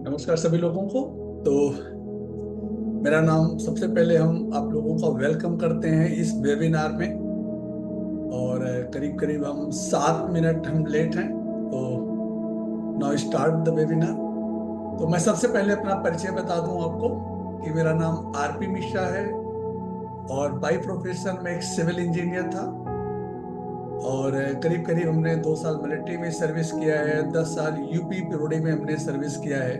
नमस्कार सभी लोगों को। तो मेरा नाम, सबसे पहले हम आप लोगों का वेलकम करते हैं इस वेबिनार में। और करीब करीब हम 7 मिनट हम लेट हैं। तो नाउ स्टार्ट द वेबिनार। तो मैं सबसे पहले अपना परिचय बता दूं आपको कि मेरा नाम आरपी मिश्रा है और बाय प्रोफेशन में एक सिविल इंजीनियर था। और करीब करीब हमने 2 साल मिलिट्री में सर्विस किया है, 10 साल यूपी पिरोडी में हमने सर्विस किया है।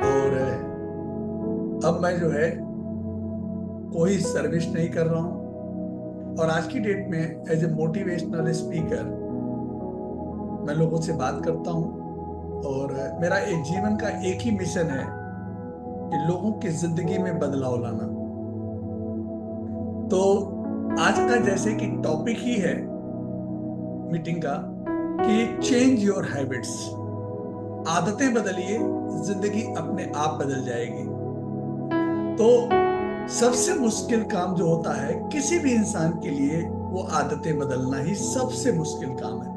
और अब मैं जो है कोई सर्विस नहीं कर रहा हूँ। और आज की डेट में एज ए मोटिवेशनल स्पीकर मैं लोगों से बात करता हूँ। और मेरा एक जीवन का एक ही मिशन है कि लोगों की जिंदगी में बदलाव लाना। तो आज का जैसे कि टॉपिक ही है मीटिंग का कि चेंज योर हैबिट्स, आदतें बदलिए, जिंदगी अपने आप बदल जाएगी। तो सबसे मुश्किल काम जो होता है किसी भी इंसान के लिए, वो आदतें बदलना ही सबसे मुश्किल काम है।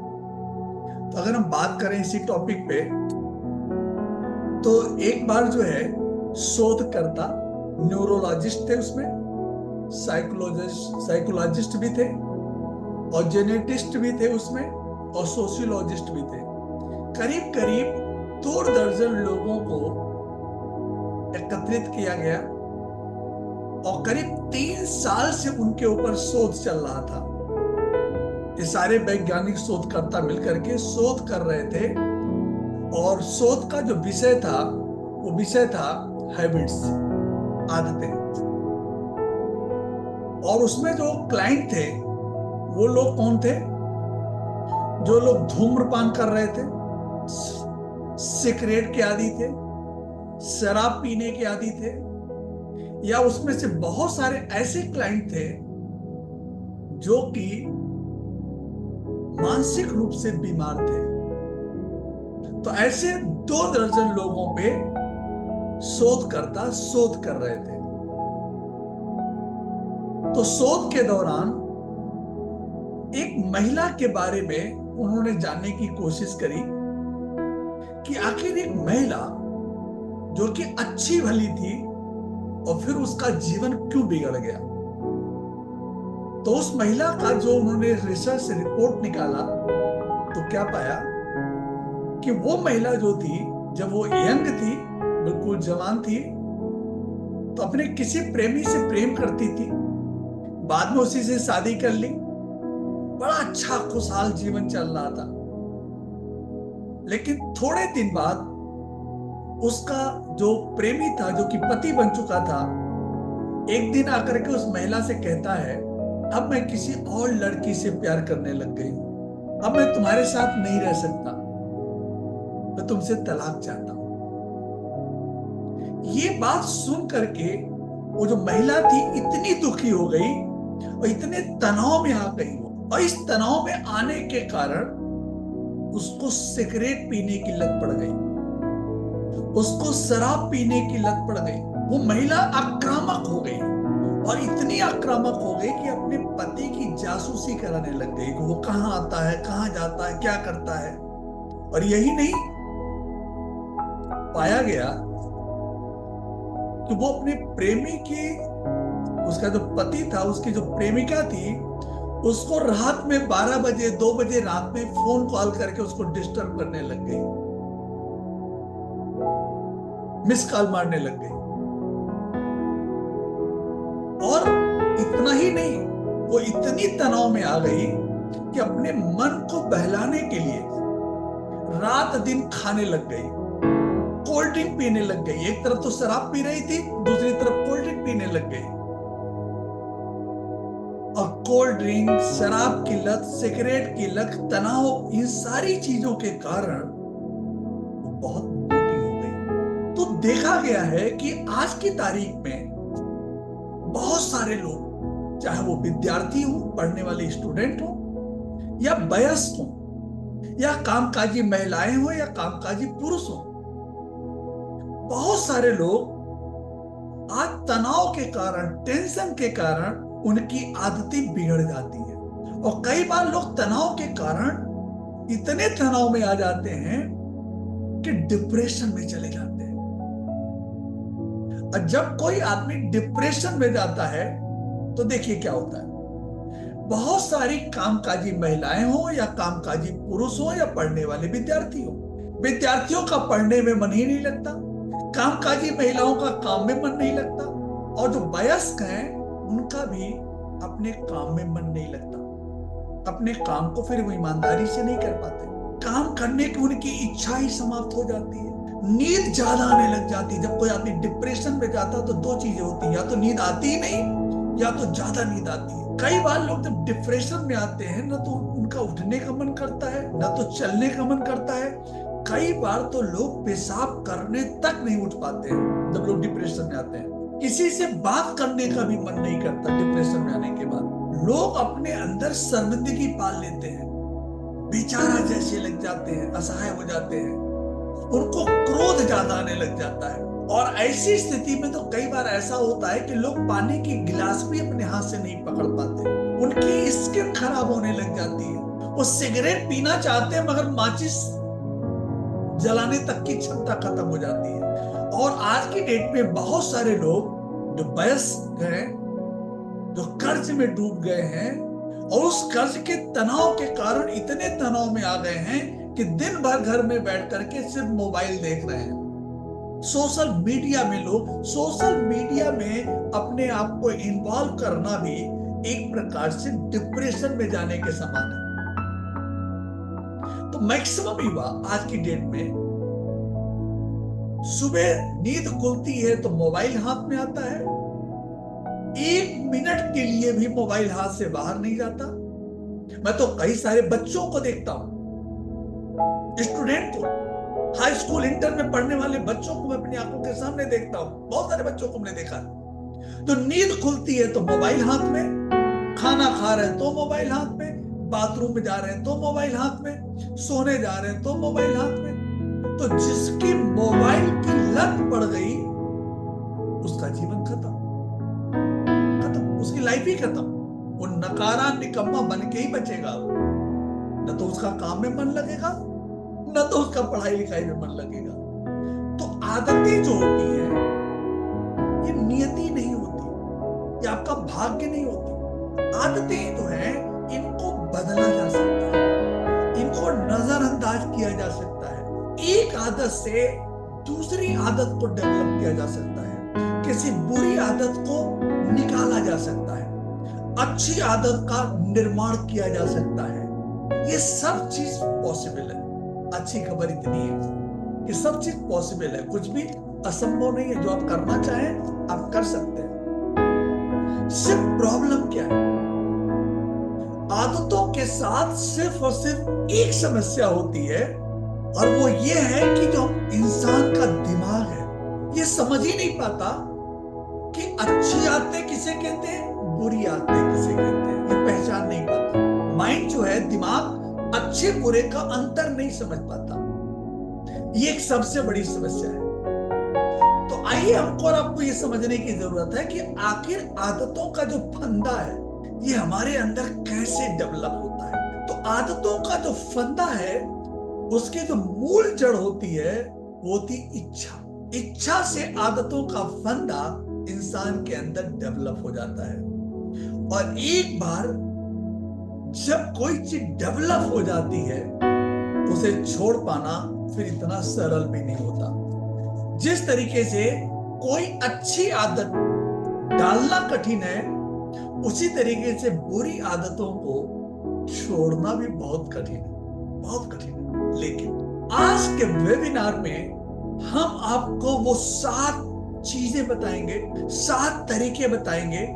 तो अगर हम बात करें इसी टॉपिक पे, तो एक बार जो है शोधकर्ता, न्यूरोलॉजिस्ट थे उसमें, साइकोलॉजिस्ट भी थे, और जेनेटिस्ट भी थे उसमें, और सोशियोलॉजिस्ट भी थे। करीब करीब 2 दर्जन लोगों को एकत्रित किया गया और करीब 3 साल से उनके ऊपर शोध चल रहा था। ये सारे वैज्ञानिक शोधकर्ता मिलकर के शोध कर रहे थे। और शोध का जो विषय था वो विषय था हैबिट्स, आदतें। और उसमें जो क्लाइंट थे वो लोग कौन थे? जो लोग धूम्रपान कर रहे थे, सिगरेट के आदी थे, शराब पीने के आदी थे, या उसमें से बहुत सारे ऐसे क्लाइंट थे जो कि मानसिक रूप से बीमार थे। तो ऐसे 2 दर्जन लोगों पे शोधकर्ता शोध कर रहे थे। तो शोध के दौरान एक महिला के बारे में उन्होंने जानने की कोशिश करी कि आखिर एक महिला जो कि अच्छी भली थी और फिर उसका जीवन क्यों बिगड़ गया। तो उस महिला का जो उन्होंने रिसर्च रिपोर्ट निकाला तो क्या पाया कि वो महिला जो थी, जब वो यंग थी, बिल्कुल जवान थी, तो अपने किसी प्रेमी से प्रेम करती थी, बाद में उसी से शादी कर ली, बड़ा अच्छा खुशहाल जीवन चल रहा था। लेकिन थोड़े दिन बाद उसका जो प्रेमी था, जो कि पति बन चुका था, एक दिन आकर के उस महिला से कहता है, अब मैं किसी और लड़की से प्यार करने लग गई हूं, अब मैं तुम्हारे साथ नहीं रह सकता, मैं तुमसे तलाक चाहता हूं। ये बात सुन करके वो जो महिला थी इतनी दुखी हो गई और इतने तनाव में आ गई वो, और इस तनाव में आने के कारण उसको सिगरेट पीने की लत पड़ गई, उसको शराब पीने की लत पड़ गई। वो महिला आक्रामक हो गई, और इतनी आक्रामक हो गई कि अपने पति की जासूसी कराने लग गई कि वो कहाँ आता है, कहाँ जाता है, क्या करता है। और यही नहीं, पाया गया कि वो अपने प्रेमी की, उसका जो पति था, उसकी जो प्रेमिका थी, उसको रात में 12 बजे 2 बजे रात में फोन कॉल करके उसको डिस्टर्ब करने लग गई, मिस कॉल मारने लग गई। और इतना ही नहीं, वो इतनी तनाव में आ गई कि अपने मन को बहलाने के लिए रात दिन खाने लग गई, कोल्ड ड्रिंक पीने लग गई। एक तरफ तो शराब पी रही थी, दूसरी तरफ कोल्ड ड्रिंक पीने लग गई। और कोल्ड ड्रिंक, शराब की लत, सिगरेट की लत, तनाव, इन सारी चीजों के कारण वो बहुत मोटी हो गई। तो देखा गया है कि आज की तारीख में बहुत सारे लोग, चाहे वो विद्यार्थी हो, पढ़ने वाले स्टूडेंट हो, या वयस्क हो, या कामकाजी महिलाएं हो, या कामकाजी पुरुष हो, बहुत सारे लोग आज तनाव के कारण, टेंशन के कारण उनकी आदतें बिगड़ जाती हैं। और कई बार लोग तनाव के कारण इतने तनाव में आ जाते हैं कि डिप्रेशन में चले जाते हैं। और जब कोई आदमी डिप्रेशन में जाता है तो देखिए क्या होता है। बहुत सारी कामकाजी महिलाएं हो या कामकाजी पुरुष हो या पढ़ने वाले विद्यार्थी हो, विद्यार्थियों का पढ़ने में मन ही नहीं लगता, कामकाजी महिलाओं का काम में मन नहीं लगता, और जो वयस्क हैं उनका भी अपने काम में मन नहीं लगता। अपने काम को फिर वो ईमानदारी से नहीं कर पाते, काम करने की उनकी इच्छा ही समाप्त हो जाती है, नींद ज्यादा आने लग जाती है। जब कोई आदमी डिप्रेशन में जाता है तो दो चीजें होती है, या तो नींद आती ही नहीं या तो ज्यादा नींद आती है। कई बार लोग जब डिप्रेशन में आते हैं ना तो उनका उठने का मन करता है, ना तो चलने का मन करता है। कई बार तो लोग पेशाब करने तक नहीं उठ पाते हैं जब लोग डिप्रेशन में आते हैं। किसी से बात करने का भी मन नहीं करता डिप्रेशन में आने के बाद। लोग अपने अंदर शर्मिंदगी पाल लेते हैं, बेचारा जैसे लग जाते हैं, असहाय हो जाते हैं, उनको क्रोध ज्यादा आने लग जाता है। और ऐसी स्थिति में तो कई बार ऐसा होता है कि लोग पानी की गिलास भी अपने हाथ से नहीं पकड़ पाते, उनकी स्किन खराब होने लग जाती है। वो सिगरेट पीना चाहते हैं मगर माचिस जलाने तक की क्षमता खत्म हो जाती है। और आज की डेट में बहुत सारे लोग जो वयस्क हैं, जो कर्ज में डूब गए हैं, और उस कर्ज के तनाव के कारण इतने तनाव में आ गए हैं कि दिन भर घर में बैठ करके सिर्फ मोबाइल देख रहे हैं। सोशल मीडिया में लोग, सोशल मीडिया में अपने आप को इन्वॉल्व करना भी एक प्रकार से डिप्रेशन में जाने के समान है। तो मैक्सिमम युवा आज की डेट में सुबह नींद खुलती है तो मोबाइल हाथ में आता है, 1 मिनट के लिए भी मोबाइल हाथ से बाहर नहीं जाता। मैं तो कई सारे बच्चों को देखता हूं, स्टूडेंट को, हाई स्कूल इंटर में पढ़ने वाले बच्चों को मैं अपनी आंखों के सामने देखता हूं। बहुत सारे बच्चों को मैंने देखा। तो नींद खुलती है तो मोबाइल हाथ में, खाना खा रहे हैं तो मोबाइल हाथ में, बाथरूम में जा रहे हैं तो मोबाइल हाथ में, सोने जा रहे हैं तो मोबाइल हाथ में। तो जिसकी मोबाइल की लत पड़ गई उसका जीवन खत्म, उसकी लाइफ ही खत्म। वो नकारा निकम्मा बन के ही बचेगा। न तो उसका काम में मन लगेगा, न तो उसका पढ़ाई लिखाई में मन लगेगा। तो आदतें जो होती है ये नियति नहीं होती, ये आपका भाग्य नहीं होती। आदतें जो है इनको बदला जा सकता है, इनको नजरअंदाज किया जा सकता है। एक आदत से दूसरी आदत को डेवलप किया जा सकता है, किसी बुरी आदत को निकाला जा सकता है, अच्छी आदत का निर्माण किया जा सकता है। ये सब चीज पॉसिबल है। अच्छी खबर इतनी है कि सब चीज पॉसिबल है, कुछ भी असंभव नहीं है। जो आप करना चाहें आप कर सकते हैं। सिर्फ प्रॉब्लम क्या है, आदतों के साथ सिर्फ और सिर्फ एक समस्या होती है, और वो ये है कि जो इंसान का दिमाग है ये समझ ही नहीं पाता कि अच्छी आदतें किसे कहते हैं, बुरी आदतें किसे कहते हैं। ये पहचान नहीं पाता। माइंड जो है, दिमाग, अच्छे बुरे का अंतर नहीं समझ पाता। ये एक सबसे बड़ी समस्या है। तो आइए हमको और आपको ये समझने की जरूरत है कि आखिर आदतों का जो फंदा है ये हमारे अंदर कैसे डेवलप होता है। तो आदतों का जो फंदा है उसकी जो मूल जड़ होती है वो होती इच्छा। इच्छा से आदतों का फंदा इंसान के अंदर डेवलप हो जाता है। और एक बार जब कोई चीज डेवलप हो जाती है उसे छोड़ पाना फिर इतना सरल भी नहीं होता। जिस तरीके से कोई अच्छी आदत डालना कठिन है, उसी तरीके से बुरी आदतों को छोड़ना भी बहुत कठिन है, बहुत कठिन है। लेकिन आज के वेबिनार में हम आपको वो 7 चीजें बताएंगे, 7 तरीके बताएंगे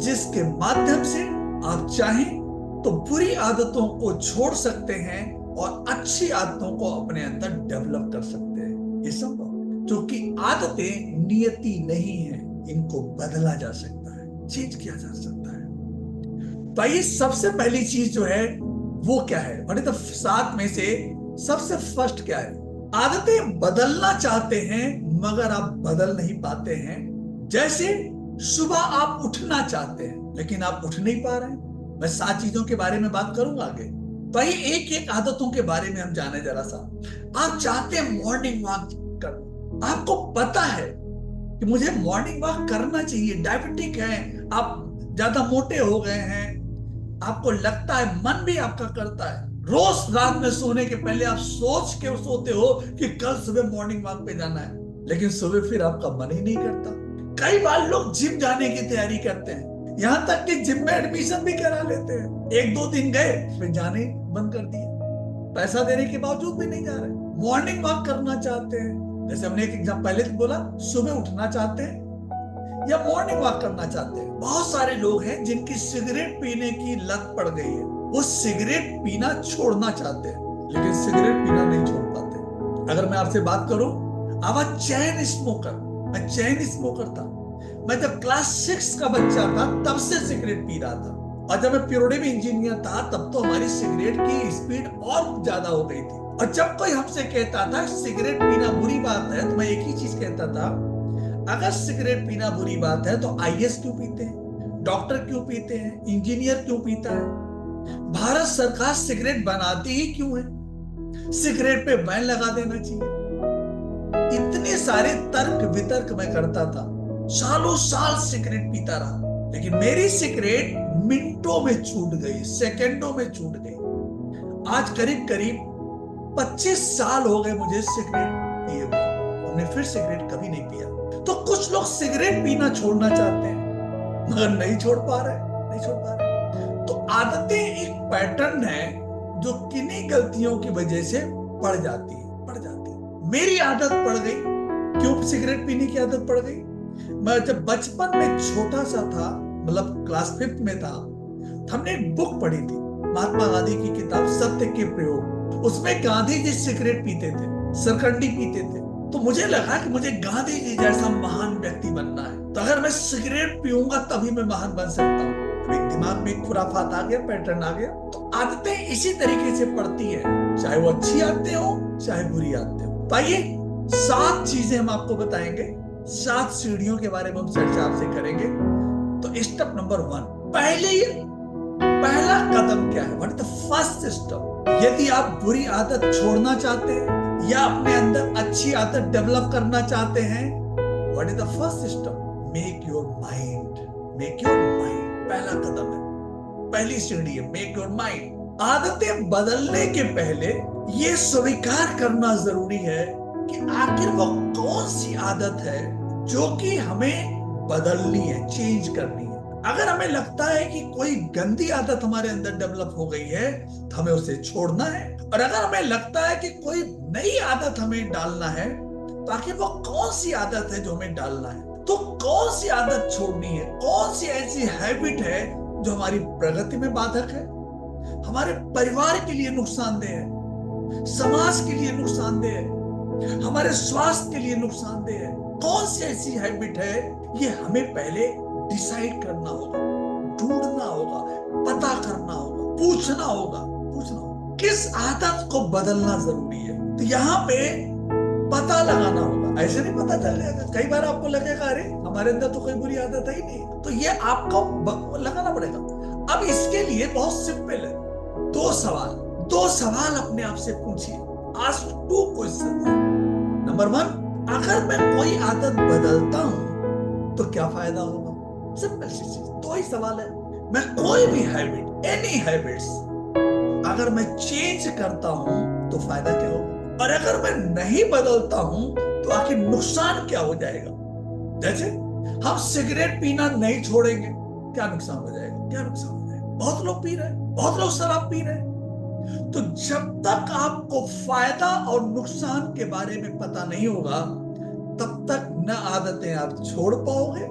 जिसके माध्यम से आप चाहें तो बुरी आदतों को छोड़ सकते हैं और अच्छी आदतों को अपने अंदर डेवलप कर सकते हैं। ये संभव, क्योंकि आदतें नियति नहीं है, इनको बदला जा सकता है, चेंज किया जा सकता है। तो ये सबसे पहली चीज जो है वो क्या है, मतलब 7 में से सबसे फर्स्ट क्या है? आदतें बदलना चाहते हैं मगर आप बदल नहीं पाते हैं। जैसे सुबह आप उठना चाहते हैं लेकिन आप उठ नहीं पा रहे हैं। मैं 7 चीजों के बारे में बात करूंगा आगे। भाई एक एक आदतों के बारे में हम जाने जरा सा। आप चाहते हैं मॉर्निंग वॉक कर, आपको पता है कि मुझे मॉर्निंग वॉक करना चाहिए, डायबिटिक है, आप ज्यादा मोटे हो गए हैं, आपको लगता है, मन भी आपका करता है, रोज रात में सोने के पहले आप सोच के सोते हो कि कल सुबह मॉर्निंग वॉक पे जाना है, लेकिन सुबह फिर आपका मन ही नहीं करता। कई बार लोग जिम जाने की तैयारी करते हैं, यहां तक कि जिम में एडमिशन भी करा लेते हैं, एक दो दिन गए फिर जाने बंद कर दिए, पैसा देने के बावजूद भी नहीं जा रहे। मॉर्निंग वॉक करना चाहते हैं, जैसे हमने एक एग्जाम पहले बोला, सुबह उठना चाहते हैं या मॉर्निंग वॉक करना चाहते हैं। बहुत सारे लोग हैं जिनकी सिगरेट पीने की लत पड़ गई है, वो सिगरेट पीना छोड़ना चाहते हैं लेकिन सिगरेट पीना नहीं छोड़ पाते। अगर मैं आपसे बात करूं, अब चैन स्मोकर, मैं चैन स्मोकर था, मैं जब क्लास 6 का बच्चा था तब से सिगरेट पी रहा था, और जब मैं प्योरोडी में इंजीनियर था तब तो हमारी सिगरेट की स्पीड और ज्यादा हो गई थी। और जब कोई हमसे कहता था सिगरेट पीना बुरी बात है, तो मैं एक ही चीज कहता था, अगर सिगरेट पीना बुरी बात है तो आईएएस क्यों पीते हैं, डॉक्टर क्यों पीते हैं, इंजीनियर क्यों पीता है, भारत सरकार सिगरेट बनाती ही क्यों है, सिगरेट पे बैन लगा देना चाहिए। इतने सारे तर्क वितर्क मैं करता था, सालों साल सिगरेट पीता रहा, लेकिन मेरी सिगरेट मिनटों में छूट गई, सेकंडों में छूट गई। आज करीब करीब 25 साल हो गए मुझे सिगरेट पिए हुए, हमने फिर सिगरेट कभी नहीं पिया। तो कुछ लोग सिगरेट पीना छोड़ना चाहते हैं मगर नहीं छोड़ पा रहे, नहीं छोड़ पा रहे। तो आदतें एक पैटर्न है जो किन्हीं गलतियों की वजह से पड़ जाती है। मेरी आदत पड़ गई, क्यों सिगरेट पीने की आदत पड़ गई, मैं जब बचपन में छोटा सा था, मतलब क्लास 5 में था, हमने एक बुक पढ़ी थी, महात्मा गांधी की किताब सत्य के प्रयोग। उसमें गांधी जी सिगरेट पीते थे, सरकंडी पीते थे, तो मुझे लगा कि मुझे गांधी जी जैसा महान व्यक्ति बनना है, तो अगर मैं सिगरेट पीऊंगा तभी मैं महान बन सकता हूँ। एक दिमाग में एक खुराफात आ गया, पैटर्न आ गया। तो आदतें इसी तरीके से पड़ती है, चाहे वो अच्छी आदतें हो चाहे बुरी आदतें हो। तो आइए 7 चीजें हम आपको बताएंगे, 7 सीढ़ियों के बारे में हम चर्चा आपसे करेंगे। तो स्टेप नंबर 1, पहला कदम क्या है, what is the first step. यदि आप बुरी आदत छोड़ना चाहते हैं या अपने अंदर अच्छी आदत डेवलप करना चाहते हैं, what is the first step, make your mind, make your mind. पहला कदम है, पहली सीढ़ी है, मेक योर माइंड। आदतें बदलने के पहले ये स्वीकार करना जरूरी है कि आखिर वो कौन सी आदत है जो कि हमें बदलनी है, चेंज करनी है। अगर हमें लगता है कि कोई गंदी आदत हमारे अंदर डेवलप हो गई है तो हमें उसे छोड़ना है, और अगर हमें लगता है कि कोई नई आदत हमें डालना है तो आखिर वो कौन सी आदत है जो हमें डालना है। तो कौन सी आदत छोड़नी है, कौन सी ऐसी हैबिट है जो हमारी प्रगति में बाधक है, हमारे परिवार के लिए नुकसानदेह है, समाज के लिए नुकसानदेह है, हमारे स्वास्थ्य के लिए नुकसानदेह है। कौन सी ऐसी हैबिट है, ये हमें पहले डिसाइड करना होगा, ढूंढना होगा, पता करना होगा, पूछना होगा किस आदत को बदलना जरूरी है। तो यहाँ पे पता लगाना होगा, ऐसे नहीं पता चल जाएगा। कई बार आपको लगेगा अरे हमारे अंदर तो कोई बुरी आदत है ही नहीं, तो ये आपको लगाना पड़ेगा। अब इसके लिए बहुत सिंपल है, 2 सवाल अपने आप से पूछिए, आस्क 2 क्वेश्चंस। नंबर 1, अगर मैं कोई आदत बदलता हूं तो क्या फायदा होगा। सिंपल सी चीज, 2 ही सवाल है। मैं कोई भी हैबिट, एनी हैबिट्स अगर मैं चेंज करता हूं तो फायदा क्या होगा, और अगर मैं नहीं बदलता हूं तो आखिर नुकसान क्या हो जाएगा। जैसे हम सिगरेट पीना नहीं छोड़ेंगे, क्या नुकसान हो जाएगा, क्या नुकसान हो जाएगा। बहुत लोग पी रहे हैं, बहुत लोग शराब पी रहे हैं। तो जब तक आपको फायदा और नुकसान के बारे में पता नहीं होगा तब तक न आदतें आप छोड़ पाओगे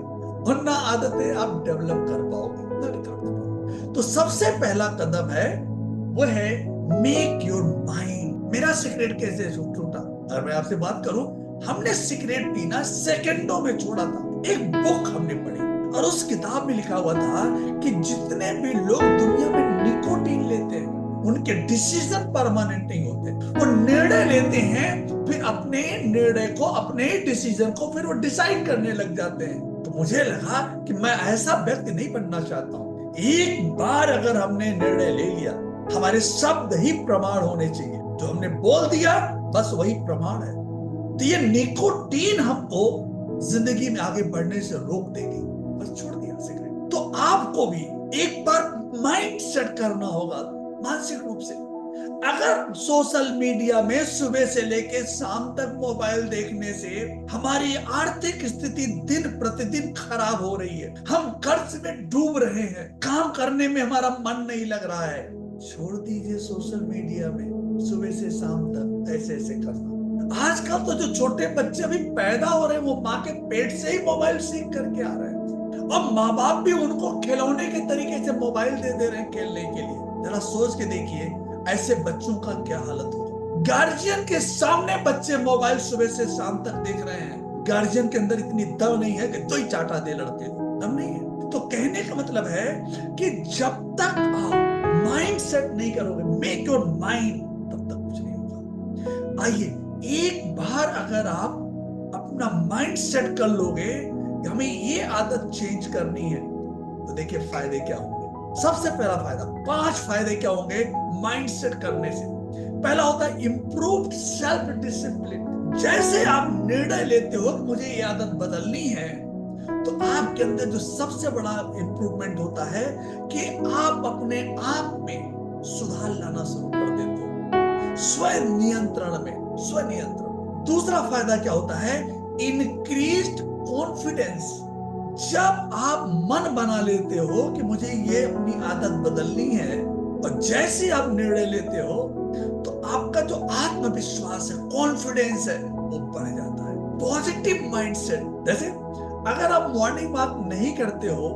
और न आदतें आप डेवलप कर पाओगे। तो सबसे पहला कदम है वो है मेक योर माइंड। मेरा सिगरेट कैसे छूटा, अगर मैं आपसे बात करूं, हमने सिगरेट पीना सेकंडों में छोड़ा था। एक बुक हमने पढ़ी और उस किताब में लिखा हुआ था कि जितने भी लोग दुनिया में निकोटीन लेते हैं उनके डिसीजन परमानेंट नहीं होते। वो निर्णय लेते हैं, फिर अपने निर्णय को, अपने डिसीजन को फिर वो डिसाइड करने लग जाते हैं। तो मुझे लगा कि मैं ऐसा व्यक्ति नहीं बनना चाहता हूं। एक बार अगर हमने निर्णय ले लिया हमारे शब्द ही प्रमाण होने चाहिए, जो हमने बोल दिया बस वही प्रमाण है। तो ये निकोटीन हमको जिंदगी में आगे बढ़ने से रोक देगी, बस छोड़ दिया सिगरेट। तो आपको भी एक बार माइंड सेट करना होगा मानसिक रूप से। अगर सोशल मीडिया में सुबह से लेकर शाम तक मोबाइल देखने से हमारी आर्थिक स्थिति दिन प्रतिदिन खराब हो रही है, हम कर्ज में डूब रहे हैं, काम करने में हमारा मन नहीं लग रहा है, छोड़ दीजिए सोशल मीडिया में सुबह से शाम तक ऐसे ऐसे करना। आजकल तो जो छोटे बच्चे अभी पैदा हो रहे हैं वो माँ के पेट से ही मोबाइल सीख करके आ रहे हैं, और माँ बाप भी उनको खिलौने के तरीके से मोबाइल दे दे रहे हैं खेलने के लिए। जरा सोच के देखिए ऐसे बच्चों का क्या हालत होगा। गार्जियन के सामने बच्चे मोबाइल सुबह से शाम तक देख रहे हैं। गार्जियन के अंदर इतनी दम नहीं है कि दो ही चाटा दे लड़के को, दम नहीं है। तो कहने का मतलब है कि जब तक आप माइंड सेट नहीं करोगे, मेक योर माइंड, तब तक कुछ नहीं होगा। आइए एक बार अगर आप अपना माइंड सेट कर लोगे कि हमें ये आदत चेंज करनी है, तो देखिए फायदे क्या होंगे। सबसे पहला फायदा, 5 फायदे क्या होंगे माइंड सेट करने से। पहला होता है इंप्रूव्ड सेल्फ डिसिप्लिन। जैसे आप निर्णय लेते हो कि मुझे ये आदत बदलनी है, तो आपके अंदर जो सबसे बड़ा इंप्रूवमेंट होता है कि आप अपने आप में सुधार लाना शुरू कर देते हो, स्व नियंत्रण में, स्व नियंत्रण। दूसरा फायदा क्या होता है, इंक्रीज्ड कॉन्फिडेंस। जब आप मन बना लेते हो कि मुझे ये अपनी आदत बदलनी है, और जैसे आप निर्णय लेते हो, तो आपका जो आत्मविश्वास है, कॉन्फिडेंस है, वो बढ़ जाता है। Positive mindset. जैसे अगर आप मॉर्निंग वॉक नहीं करते हो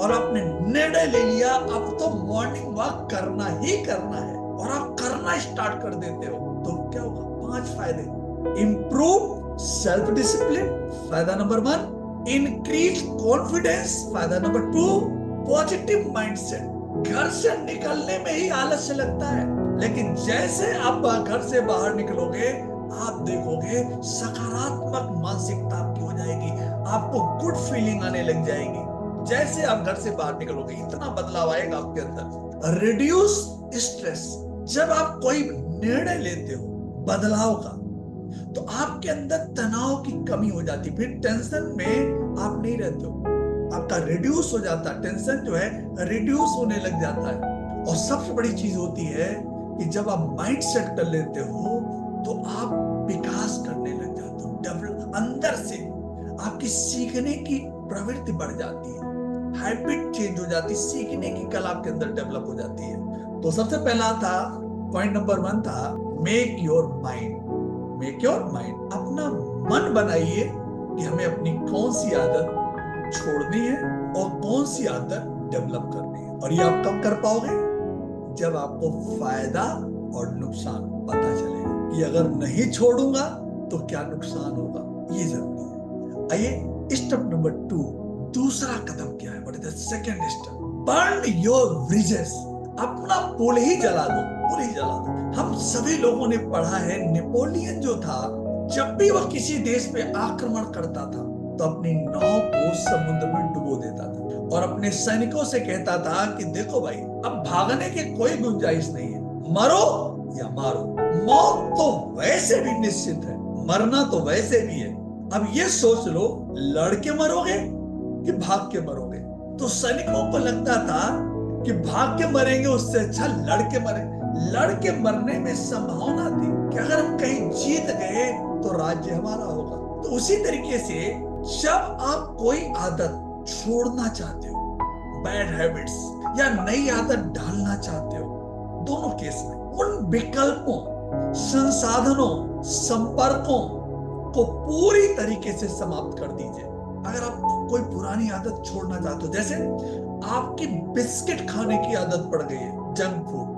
और आपने निर्णय ले लिया अब तो मॉर्निंग वॉक करना ही करना है, और आप करना स्टार्ट कर देते हो, तो क्या होगा? 5 फायदे। इंप्रूव सेल्फ डिसिप्लिन, फायदा नंबर 1। इंक्रीज कॉन्फिडेंस, फायदा नंबर 2। Positive mindset. घर से निकलने में ही आलस्य लगता है, लेकिन जैसे आप घर से बाहर निकलोगे, आप देखोगे सकारात्मक मानसिकता आपकी हो जाएगी, आपको गुड फीलिंग आने लग जाएगी। जैसे आप घर से बाहर निकलोगे इतना बदलाव आएगा आपके अंदर। Reduce stress. जब आप कोई निर्णय लेते हो बदलाव का, तो आपके अंदर तनाव की कमी हो जाती, फिर टेंशन में आप नहीं रहते हो, आपका रिड्यूस हो जाता है, टेंशन जो है रिड्यूस होने लग जाता है। और सबसे बड़ी चीज होती है कि जब आप माइंड सेट कर लेते हो, तो आप विकास करने लग जाते हो, डेवलप, अंदर से आपकी सीखने की प्रवृत्ति बढ़ जाती है, हैबिट चेंज हो जाती है, सीखने की कला आपके अंदर डेवलप हो जाती है। तो सबसे पहला था, पॉइंट नंबर 1 था, make your mind. Make your mind, अपना मन बनाइए कि हमें अपनी कौन सी आदत छोड़नी है और कौन सी आदत डेवलप करनी है। और ये आप कब कर पाओगे? जब आपको फायदा और नुकसान पता चलेगा कि अगर नहीं छोड़ूंगा तो क्या नुकसान होगा, ये जरूरी है। आइए स्टेप नंबर 2, दूसरा कदम क्या है? What is the second step? Burn your bridges. अपना पुल ही जला दो, पुल ही जला दो। हम सभी लोगों ने पढ़ा है, नेपोलियन जो था, जब भी वह किसी देश पे आक्रमण करता था तो अपनी नाव को समुद्र में डुबो देता था और अपने सैनिकों से कहता था कि देखो भाई, अब भागने की कोई गुंजाइश नहीं है, मरो या मारो। मौत तो वैसे भी निश्चित है, मरना तो वैसे भी है। अब ये सोच लो, लड़ के मरोगे कि भाग के मरोगे? तो सैनिकों को लगता था कि भाग के मरेंगे उससे अच्छा लड़ के मरे। लड़ के मरने में संभावना थी कि अगर हम कहीं जीत गए तो राज्य हमारा होगा। तो उसी तरीके से जब आप कोई आदत छोड़ना चाहते हो, बैड हैबिट्स, या नई आदत डालना चाहते हो, दोनों केस में उन विकल्पों, संसाधनों, संपर्कों को पूरी तरीके से समाप्त कर दीजिए। अगर आप कोई पुरानी आदत छोड़ना चाहते हो, जैसे आपकी बिस्किट खाने की आदत पड़ गई है, जंक फूड,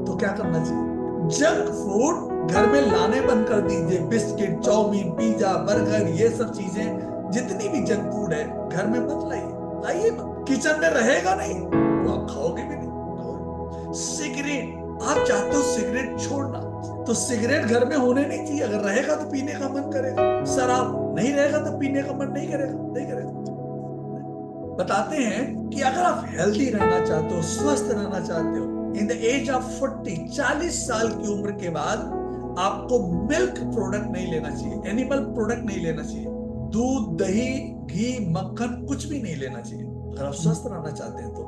तो क्या करना चाहिए? जंक फूड घर में लाने बंद कर दीजिए। बिस्किट, चाउमीन, पिज्जा, बर्गर, ये सब चीजें, जितनी भी जंक फूड है घर में मत लाइए, लाइए मत। किचन में रहेगा नहीं तो आप खाओगे भी नहीं। सिगरेट, आप चाहते हो सिगरेट छोड़ना, तो सिगरेट घर में होने नहीं चाहिए। अगर रहेगा तो पीने का मन करेगा, शराब नहीं रहेगा तो पीने का मन नहीं करेगा, नहीं करेगा। बताते हैं कि अगर आप हेल्दी रहना चाहते हो, स्वस्थ रहना चाहते हो, इन द एज ऑफ 40 साल की उम्र के बाद आपको मिल्क प्रोडक्ट नहीं लेना चाहिए, एनिमल प्रोडक्ट नहीं लेना चाहिए, दूध, दही, घी, मक्खन कुछ भी नहीं लेना चाहिए। अगर आप स्वस्थ रहना चाहते हैं तो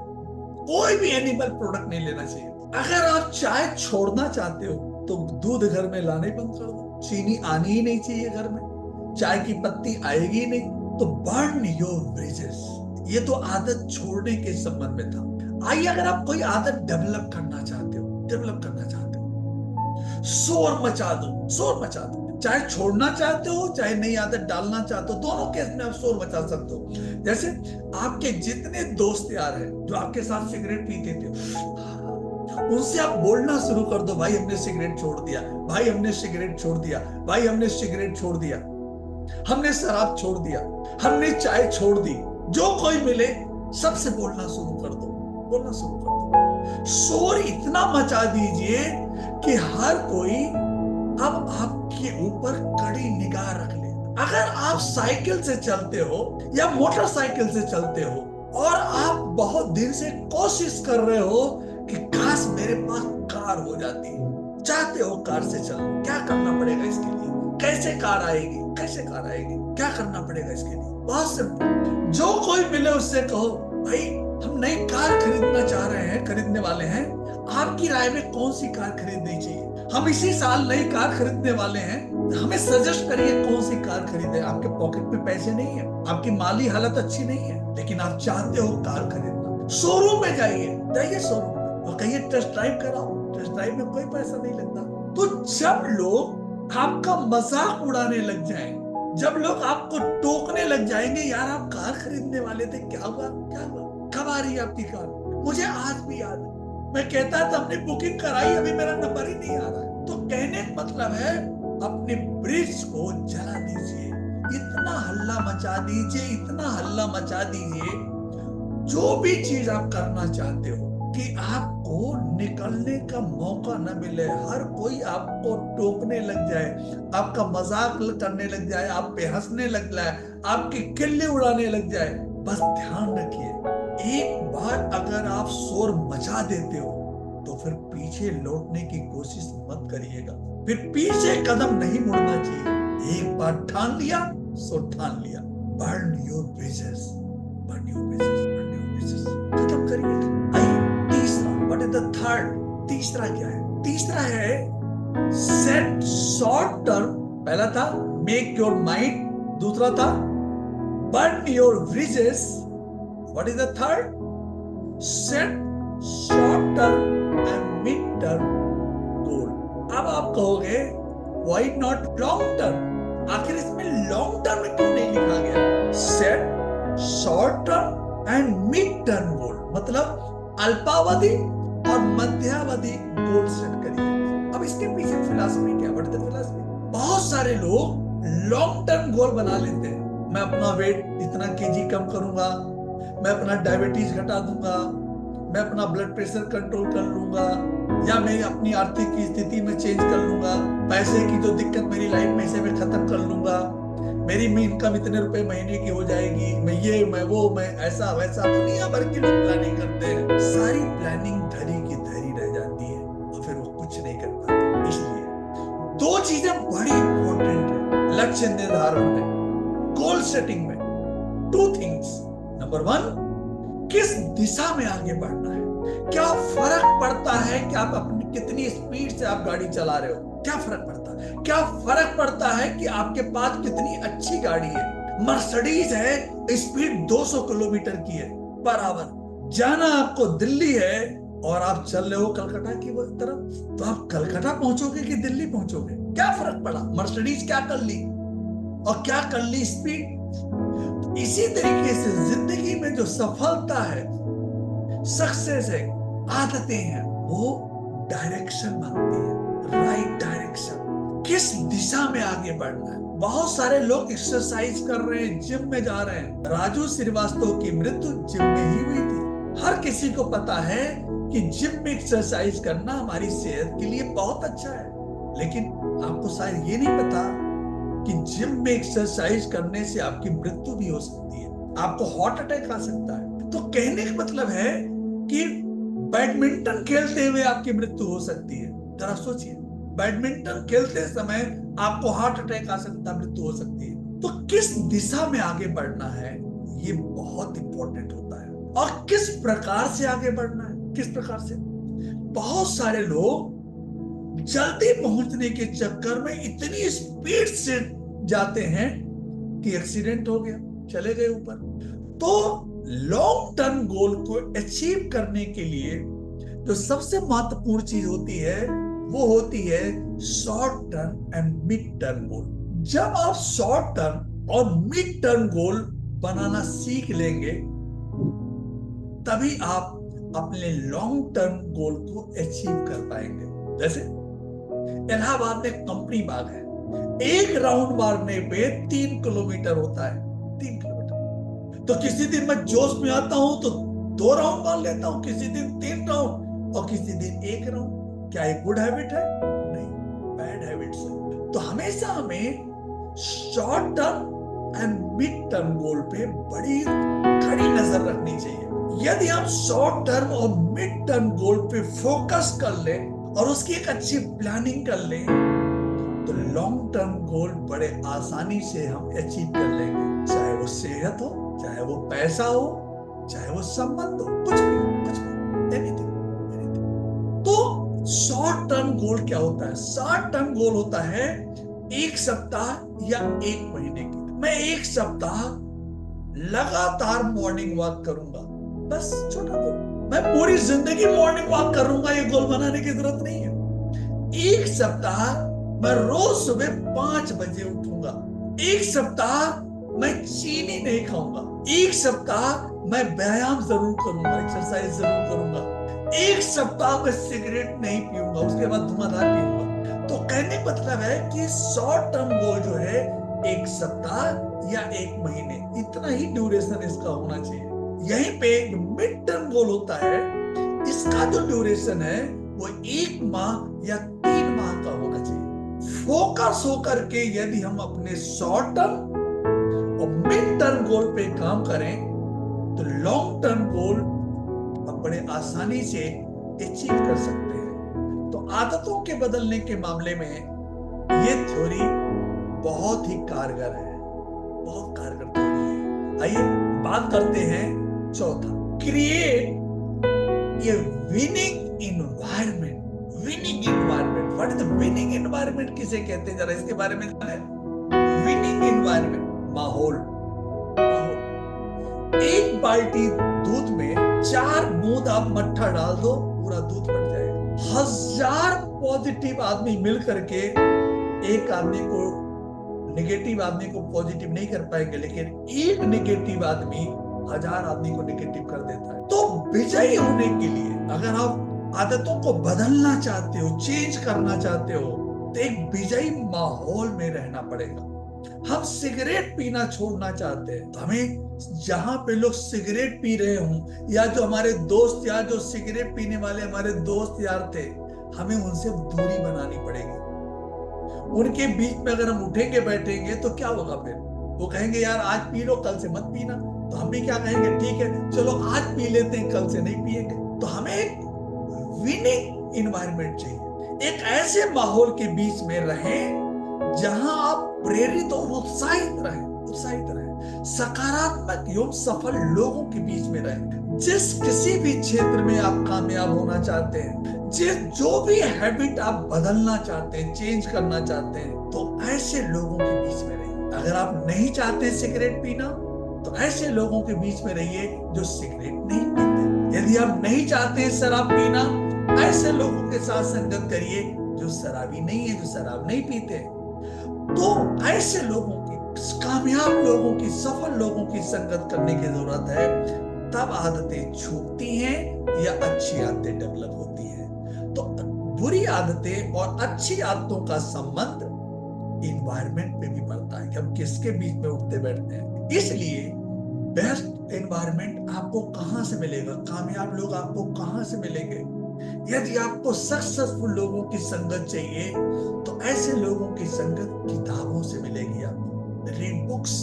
कोई भी एनिमल प्रोडक्ट नहीं लेना चाहिए। अगर आप चाय छोड़ना चाहते हो तो दूध घर में लाने बंद कर दो, चीनी आनी ही नहीं चाहिए घर में, चाय की पत्ती आएगी नहीं, तो बर्न योर ब्रिजेस। ये तो आदत छोड़ने के संबंध में था। आइए, अगर आप कोई आदत डेवलप करना चाहते हो, शोर मचा दो, चाहे छोड़ना चाहते हो चाहे नई आदत डालना चाहते हो, दोनों केस में आप शोर मचा सकते हो। जैसे आपके जितने दोस्त यार हैं जो आपके साथ सिगरेट पीते थे, उनसे आप बोलना शुरू कर दो, भाई हमने सिगरेट छोड़ दिया, भाई हमने सिगरेट छोड़ दिया, भाई हमने सिगरेट छोड़ दिया, हमने शराब छोड़ दिया, हमने चाय छोड़ दी। जो कोई मिले सबसे बोलना शुरू कर दो। शोर इतना मचा दीजिए कि हर कोई अब आपके ऊपर कड़ी निगाह रख ले। अगर आप साइकिल से चलते हो या मोटरसाइकिल से चलते हो और आप बहुत दिन से कोशिश कर रहे हो कि काश मेरे पास कार हो जाती, चाहते हो कार से चलना, क्या करना पड़ेगा इसके लिए? कैसे कार आएगी? क्या करना पड़ेगा इसके लिए? बहुत सिंपल। जो कोई मिले उससे कहो, भाई हम नई कार खरीदने वाले हैं, आपकी राय में कौन सी कार खरीदनी चाहिए? हम इसी साल नई कार खरीदने वाले हैं, हमें सजेस्ट करिए कौन सी कार खरीदे। आपके पॉकेट में पैसे नहीं है, आपकी माली हालत अच्छी नहीं है, लेकिन आप चाहते हो कार खरीदना। शोरूम में जाइए शोरूम में और कहिए टेस्ट ड्राइव कराओ। टेस्ट ड्राइव में कोई पैसा नहीं लगता। तो जब लोग आपका मजाक उड़ाने लग जाएं, जब लोग आपको टोकने लग जाएंगे, यार आप कार खरीदने वाले थे, क्या हुआ, कब आ रही है आपकी कार? मुझे आज भी याद है, मैं कहता था हमने बुकिंग कराई, अभी मेरा नंबर ही नहीं आ रहा है। तो कहने का मतलब है अपने ब्रिज को जला दीजिए, इतना हल्ला मचा दीजिए, जो भी चीज आप करना चाहते हो कि आपको निकलने का मौका न मिले। हर कोई आपको टोकने लग जाए, आपका मजाक करने लग जाए, आप पे हंसने लग जाए, आपकी किल्ली उड़ाने लग जाए। बस ध्यान रखिए, एक बार अगर आप शोर मचा देते हो तो फिर पीछे लौटने की कोशिश मत करिएगा, फिर पीछे कदम नहीं मुड़ना चाहिए। एक बार ठान लिया सो ठान लिया। बर्न योर ब्रिजेस, खत्म करिए। तीसरा, व्हाट इज द थर्ड? तीसरा क्या है? तीसरा है सेट शॉर्ट टर्म। पहला था मेक योर माइंड, दूसरा था burn your bridges. What is the third? Set short term and mid term goal. अब आप कहोगे why not long term? आखिर इसमें long term में क्यों नहीं लिखा गया? Set short term and mid term goal, मतलब अल्पावधि और मध्यावधि गोल सेट करिए। अब इसके पीछे फिलॉसफी क्या? What is the philosophy? बहुत सारे लोग लॉन्ग टर्म गोल बना लेते हैं। मैं अपना वेट इतना केजी कम करूंगा, मैं अपना डायबिटीज घटा दूंगा, मैं अपना ब्लड प्रेशर कंट्रोल कर लूंगा, या मैं अपनी आर्थिक स्थिति में चेंज कर लूंगा, पैसे की जो दिक्कत मेरी लाइफ में इसे मैं खत्म कर लूंगा, मेरी इनकम इतने रुपए महीने की हो जाएगी, मैं ये मैं वो मैं ऐसा वैसा। दुनिया भर की लोग प्लानिंग करते हैं, सारी प्लानिंग धरी की धरी रह जाती है और फिर वो कुछ नहीं कर पाते। इसलिए दो चीजें बड़ी इंपॉर्टेंट है लक्ष्य निर्धारण में, गोल सेटिंग में। Two things. नंबर 1, किस दिशा में आगे बढ़ना है? क्या फर्क पड़ता है कि आप अपनी कितनी स्पीड से आप गाड़ी चला रहे हो? क्या फर्क पड़ता है? क्या फर्क पड़ता है कि आपके पास कितनी अच्छी गाड़ी है? मर्सिडीज है, स्पीड 200 किलोमीटर की है पर आवर। जाना आपको दिल्ली है और आप चल रहे हो कलकत्ता की तरफ, तो आप कलकत्ता पहुंचोगे कि दिल्ली पहुंचोगे? क्या फर्क पड़ा? मर्सिडीज क्या कर ली और क्या कर ली स्पीड। इसी तरीके से जिंदगी में जो सफलता है, सक्सेस है, आदतें हैं, वो डायरेक्शन मांगती है, राइट डायरेक्शन। किस दिशा में आगे बढ़ना है? बहुत सारे लोग एक्सरसाइज कर रहे हैं, जिम में जा रहे हैं। राजू श्रीवास्तव की मृत्यु जिम में ही हुई थी। हर किसी को पता है कि जिम में एक्सरसाइज करना हमारी सेहत के लिए बहुत अच्छा है, लेकिन आपको शायद ये नहीं पता कि जिम में एक्सरसाइज करने से आपकी मृत्यु भी हो सकती है, आपको हार्ट अटैक आ सकता है। तो कहने का मतलब है कि बैडमिंटन खेलते हुए आपकी मृत्यु हो सकती है। जरा सोचिए, बैडमिंटन खेलते समय आपको हार्ट अटैक आ सकता, मृत्यु हो सकती है। तो किस दिशा में आगे बढ़ना है, ये बहुत इंपॉर्टेंट होता है। और किस प्रकार से आगे बढ़ना है, किस प्रकार से। बहुत सारे लोग जल्दी पहुंचने के चक्कर में इतनी स्पीड से जाते हैं कि एक्सीडेंट हो गया, चले गए ऊपर। तो लॉन्ग टर्म गोल को अचीव करने के लिए जो सबसे महत्वपूर्ण चीज होती है वो होती है short term and mid term goal. जब आप शॉर्ट टर्म और मिड टर्म गोल बनाना सीख लेंगे तभी आप अपने लॉन्ग टर्म गोल को अचीव कर पाएंगे। जैसे इलाहाबाद में कंपनी बाग है, एक राउंड मारने पे 3 किलोमीटर होता है, 3 किलोमीटर। तो किसी दिन मैं जोश में आता हूं तो 2 राउंड मार लेता हूं, किसी दिन 3 राउंड और किसी दिन 1 राउंड। क्या एक गुड हैबिट है? नहीं, बैड हैबिट्स है। तो हमेशा हमें short term and mid term goal पे बड़ी कड़ी नजर रखनी चाहिए। यदि हम शॉर्ट टर्म और मिड टर्म गोल पे फोकस कर ले और उसकी एक अच्छी प्लानिंग कर ले तो लॉन्ग टर्म गोल बड़े आसानी से हम अचीव कर लेंगे। चाहे वो सेहत हो, चाहे वो पैसा हो, चाहे वो संबंध हो, कुछ भी, एनीथिंग। तो शॉर्ट टर्म गोल क्या होता है? शॉर्ट टर्म गोल होता है 1 सप्ताह या 1 महीने की। मैं 1 सप्ताह लगातार मॉर्निंग वॉक करूंगा, बस छोटा गोल। मैं पूरी जिंदगी मॉर्निंग वॉक करूंगा, ये गोल बनाने की जरूरत नहीं है। 1 सप्ताह मैं रोज सुबह 5 बजे उठूंगा। 1 सप्ताह मैं चीनी नहीं खाऊंगा। 1 सप्ताह मैं व्यायाम जरूर करूंगा, एक्सरसाइज जरूर करूंगा। 1 सप्ताह मैं सिगरेट नहीं पीऊंगा, उसके बाद धुआंधार पीऊंगा। तो कहने का मतलब है कि शॉर्ट टर्म गोल जो है 1 सप्ताह या 1 महीने, इतना ही ड्यूरेशन इसका होना चाहिए। यहीं पे मिड टर्म गोल होता है, इसका जो ड्यूरेशन है वो 1 माह या 3 माह का होना चाहिए। फोकस होकर के यदि हम अपने शॉर्ट टर्म और मिड टर्म गोल पे काम करें तो लॉन्ग टर्म गोल हम बड़े आसानी से अचीव कर सकते हैं। तो आदतों के बदलने के मामले में ये थ्योरी बहुत ही कारगर है, बहुत कारगर थ्योरी है। आइए बात करते हैं चौथा, create a winning environment. Winning environment, what is the winning environment, किसे कहते हैं, जरा इसके बारे में जाने। विनिंग इन्वायरमेंट, माहौल। एक बाल्टी दूध में 4 बूंद आप मट्ठा डाल दो, पूरा दूध बन जाएगा। 1000 पॉजिटिव आदमी मिल करके एक आदमी को, नेगेटिव आदमी को पॉजिटिव नहीं कर पाएंगे, लेकिन एक नेगेटिव आदमी 1000 आदमी को नेगेटिव कर देता है। तो विजयी होने के लिए अगर आप आदतों को बदलना चाहते हो, चेंज करना चाहते हो, तो एक विजयी माहौल में रहना पड़ेगा। हम सिगरेट पीना छोड़ना चाहते हैं तो हमें जहां पे लोग सिगरेट पी रहे हों, या जो हमारे दोस्त यार जो सिगरेट पीने वाले हमारे दोस्त यार थे, हमें उनसे दूरी बनानी पड़ेगी। उनके बीच में अगर हम उठेंगे बैठेंगे तो क्या होगा? फिर वो कहेंगे यार आज पी लो, कल से मत पीना। तो हम भी क्या कहेंगे, ठीक है चलो आज पी लेते हैं, कल से नहीं पिएंगे। तो हमें एक विनिंग इन्वायरमेंट चाहिए, एक ऐसे माहौल के बीच में रहें जहां आप प्रेरित और उत्साहित रहें, सकारात्मक एवं सफल लोगों के बीच में रहें। जिस किसी भी क्षेत्र में आप कामयाब होना चाहते हैं, जो भी हैबिट आप बदलना चाहते हैं, चेंज करना चाहते हैं, तो ऐसे लोगों के बीच में रहिए। अगर आप नहीं चाहते सिगरेट पीना तो ऐसे लोगों के बीच में रहिए जो सिगरेट नहीं पीते। यदि आप नहीं चाहते हैं शराब पीना, ऐसे लोगों के साथ संगत करिए जो शराबी नहीं है, जो शराब नहीं पीते। तो ऐसे लोगों की, कामयाब लोगों की, सफल लोगों की संगत करने की जरूरत है। तब आदतें छूटती हैं या अच्छी आदतें डेवलप होती हैं। तो बुरी आदतें और अच्छी आदतों का संबंध इन्वायरमेंट पे भी पड़ता है कि हम किसके बीच में उठते बैठते हैं। इसलिए बेस्ट एनवायरनमेंट आपको कहां से मिलेगा, कामयाब लोग आपको कहां से मिलेंगे? यदि आपको सक्सेसफुल लोगों की संगत चाहिए तो ऐसे लोगों की संगत किताबों से मिलेगी, आपको रीड बुक्स।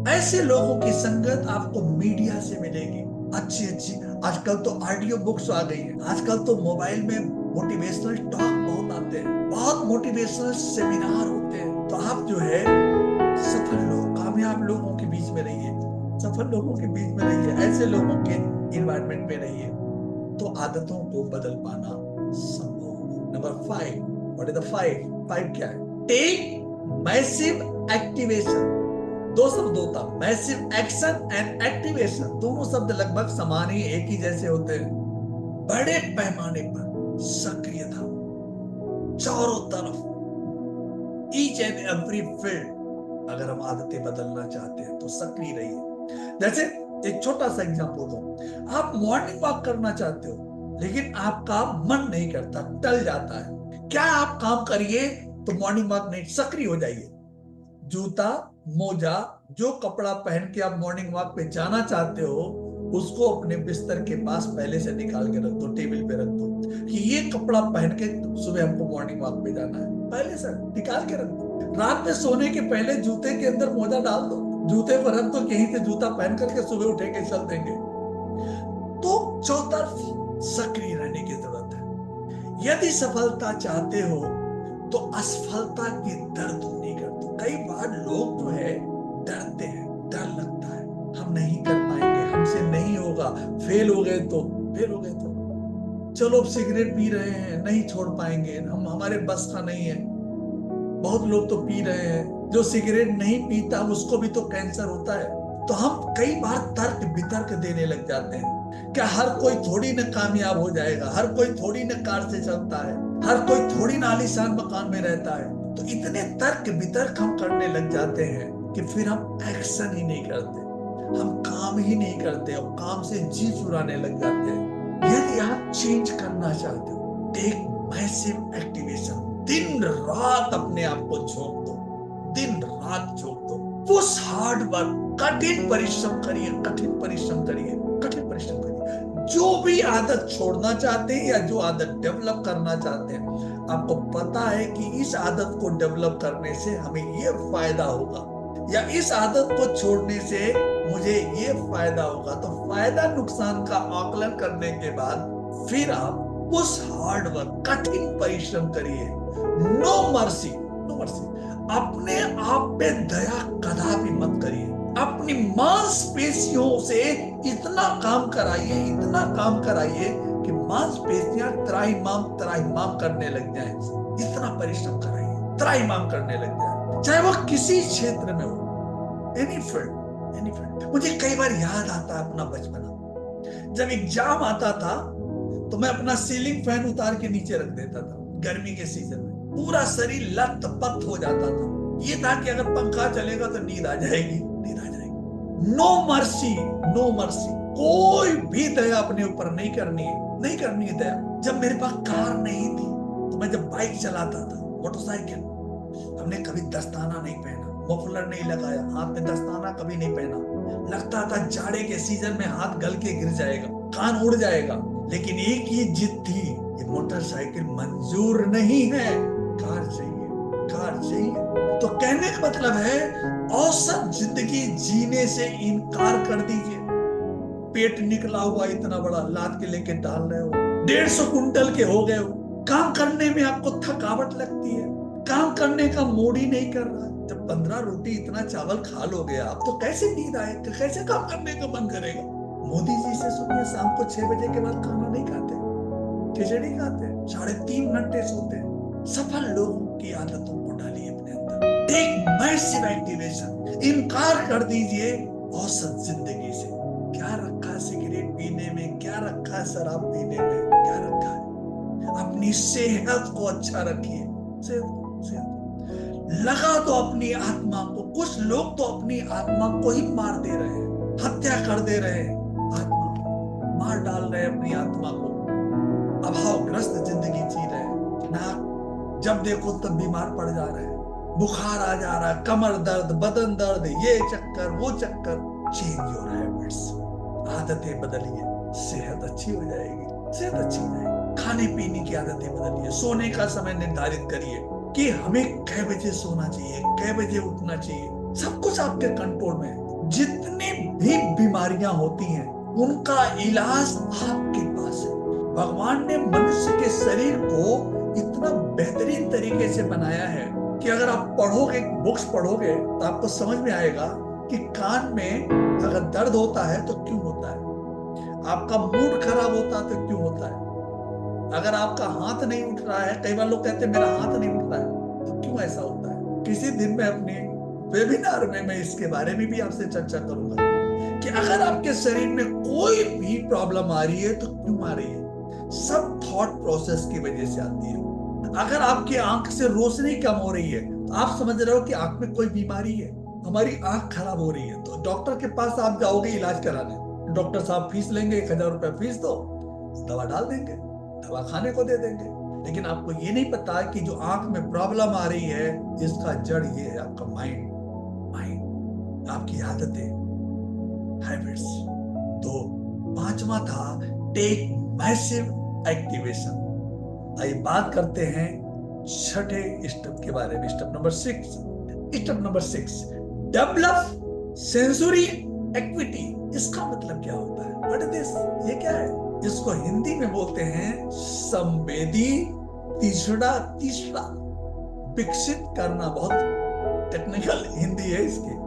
ऐसे लोगों की संगत आपको मीडिया से मिलेगी, अच्छी अच्छी, आजकल तो ऑडियो बुक्स आ गई है, आजकल तो मोबाइल में मोटिवेशनल टॉक बहुत आते हैं, बहुत मोटिवेशनल सेमिनार होते हैं। तो आप जो है सफल लोग, कामयाब लोगों के बीच में रहिए, सफल लोगों के बीच में रहिए, ऐसे लोगों के इन्वायरमेंट में रहिए, तो आदतों को बदल पाना संभव होगा। नंबर 5, व्हाट इज द 5 क्या है? Take massive activation. दो शब्द होता, मैसिव एक्शन एंड एक्टिवेशन, दोनों शब्द लगभग समान ही, एक ही जैसे होते हैं। बड़े पैमाने पर सक्रियता, चारों तरफ, ईच एंड एवरी फील्ड। अगर हम आदतें बदलना चाहते हैं तो सक्रिय रहिए। जैसे एक छोटा सा एग्जांपल दो, आप मॉर्निंग वॉक करना चाहते हो लेकिन आपका मन नहीं करता, टल जाता है, क्या आप काम करिए तो मॉर्निंग वॉक नहीं, सक्रिय हो जाइए। जूता, मोजा, जो कपड़ा पहन के आप मॉर्निंग वॉक पे जाना चाहते हो उसको अपने बिस्तर के पास पहले से निकाल के रख दो, टेबल पे रख दो कि ये कपड़ा पहन के सुबह हमको मॉर्निंग वॉक पे जाना है, पहले से निकाल के रख दो। रात में सोने के पहले जूते के अंदर मोजा डाल दो, जूते पर रख दो, यहीं से जूता पहन करके सुबह उठेंगे, चल देंगे। तो चौतरफ सक्रिय रहने की जरूरत है। यदि सफलता चाहते हो तो असफलता की डर तुम नहीं करते। कई बार लोग जो है डरते हैं, डर लगता है हम नहीं कर पाएंगे, हमसे नहीं होगा, फेल हो गए तो, फेल हो गए तो चलो अब सिगरेट पी रहे हैं, नहीं छोड़ पाएंगे, हम हमारे बस का नहीं है। बहुत लोग तो पी रहे हैं, जो सिगरेट नहीं पीता उसको भी तो कैंसर होता है। तो हम कई बार तर्क वितर्क देने लग जाते हैं, क्या हर कोई थोड़ी न कामयाब हो जाएगा, हर कोई थोड़ी न कार से चलता है, हर कोई थोड़ी न आलीशान मकान में रहता है। तो इतने तर्क वितर्क हम करने लग जाते हैं कि फिर हम एक्शन ही नहीं करते, हम काम ही नहीं करते और काम से जी चुराने लग जाते हैं। यदि आप चेंज करना चाहते हो, टेक मैसिव एक्टिवेशन, दिन रात अपने आप को झोंक दो, दिन रात झोंक दो, पुश हार्ड वर्क, कठिन परिश्रम करिए, कठिन परिश्रम करिए, कठिन परिश्रम करिए। जो भी आदत छोड़ना चाहते हैं या जो आदत डेवलप करना चाहते हैं, आपको पता है कि इस आदत को डेवलप करने से हमें ये फायदा होगा या इस आदत को छोड़ने से मुझे ये फायदा होगा, तो फायदा नुकसान का आकलन करने के बाद फिर आप उस हार्ड वर्क, कठिन परिश्रम करिए। नो मर्सी, नो मर्सी, अपने आप पे दया कदापि मत करिए। अपनी मांसपेशियों से इतना काम कराइए, इतना काम कराइए कि मांसपेशियां त्राहिमाम करने लग जाएं। इतना परिश्रम कराइए, त्राहिमाम करने लग जाए, चाहे वो किसी क्षेत्र में हो, एनी फील्ड, एनी फील्ड। मुझे कई बार याद आता है अपना बचपना, जब एग्जाम आता था तो मैं अपना सीलिंग फैन उतार के नीचे रख देता था। गर्मी के सीजन में पूरा शरीर लत-पत हो जाता था, ये था कि अगर पंखा चलेगा तो नींद आ जाएगी, नींद आ जाएगी। नो मर्सी, नो मर्सी, कोई भी दया अपने ऊपर नहीं करनी है, नहीं करनी है दया। जब मेरे पास कार नहीं थी तो मैं जब बाइक चलाता था, मोटरसाइकिल, हमने कभी दस्ताना नहीं पहना, मफलर नहीं लगाया, हाथ में दस्ताना कभी नहीं पहना। लगता था जाड़े के सीजन में हाथ गल के गिर जाएगा, कान उड़ जाएगा, लेकिन एक ही जिद थी, ये मोटरसाइकिल मंजूर नहीं है, कार चाहिए, कार चाहिए। तो कहने का मतलब है औसत जिंदगी जीने से इनकार कर दीजिए। पेट निकला हुआ इतना बड़ा लाद के लेके डाल रहे हो, 150 कुंटल के हो गए हो, काम करने में आपको थकावट लगती है, काम करने का मूड ही नहीं कर रहा। जब 15 रोटी इतना चावल खा लोगे आप तो कैसे नींद आए, कैसे काम करने का मन करेगा। मोदी जी से सुनिए, शाम को 6 बजे के बाद खाना नहीं खाते, खिचड़ी खाते, 3.5 घंटे सोते। सफल लोगों की आदतों को डालिए अपने अंदर, टेक मैसिव एक्टिवेशन, इनकार कर दीजिए औसत जिंदगी से। क्या रखा है सिगरेट पीने में, क्या रखा है शराब पीने में, क्या रखा है। अपनी सेहत को अच्छा रखिए, सेहत लगा तो अपनी आत्मा को। कुछ लोग तो अपनी आत्मा को ही मार दे रहे हैं, हत्या कर दे रहे हैं, आत्मा मार डाल रहे हैं अपनी आत्मा को, अभावग्रस्त जिंदगी जी रहे हैं ना। जब देखो तब बीमार पड़ जा रहे हैं, बुखार आ जा रहा है, कमर दर्द, बदन दर्द, ये चक्कर वो चक्कर। चेंज योर हैबिट्स, आदतें बदलिए, सेहत अच्छी हो जाएगी, सेहत अच्छी हो जाएगी। खाने पीने की आदतें बदलिए, सोने का समय निर्धारित करिए कि हमें कै बजे सोना चाहिए, कै बजे उठना चाहिए। सब कुछ आपके कंट्रोल में है। जितनी भी बीमारियां होती हैं उनका इलाज आपके पास है। भगवान ने मनुष्य के शरीर को इतना बेहतरीन तरीके से बनाया है कि अगर आप पढ़ोगे, बुक्स पढ़ोगे, तो आपको समझ में आएगा कि कान में अगर दर्द होता है तो क्यों होता है, आपका मूड खराब होता है तो क्यों होता है, अगर आपका हाथ नहीं उठ रहा है, कई बार लोग कहते हैं मेरा हाथ नहीं उठ रहा है, तो क्यों ऐसा होता है। किसी दिन मैं अपने वेबिनार में मैं इसके बारे में भी आपसे चर्चा करूंगा कि अगर आपके शरीर में कोई भी प्रॉब्लम आ रही है तो क्यों आ रही है। सब थॉट प्रोसेस की वजह से आती है। अगर आपकी आंख से रोशनी कम हो रही है तो आप समझ रहे हो कि आंख में कोई बीमारी है, हमारी आंख खराब हो रही है, तो डॉक्टर के पास आप जाओगे इलाज कराने, डॉक्टर साहब फीस लेंगे, 1,000 रुपया फीस दो, दवा डाल देंगे, दवा खाने को दे देंगे। लेकिन आपको ये नहीं पता कि जो आंख में प्रॉब्लम आ रही है इसका जड़ ये है आपका माइंड, आपकी आदतें, हैबिट्स। तो पांचवा था टेक मैसिव एक्टिवेशन। आइए बात करते हैं छठे स्टेप के बारे में, step number 6 develop sensory activity. इसका मतलब क्या होता है, व्हाट इज दिस, ये क्या है। इसको हिंदी में बोलते हैं संवेदी तीसरा विकसित करना। बहुत टेक्निकल हिंदी है इसकी,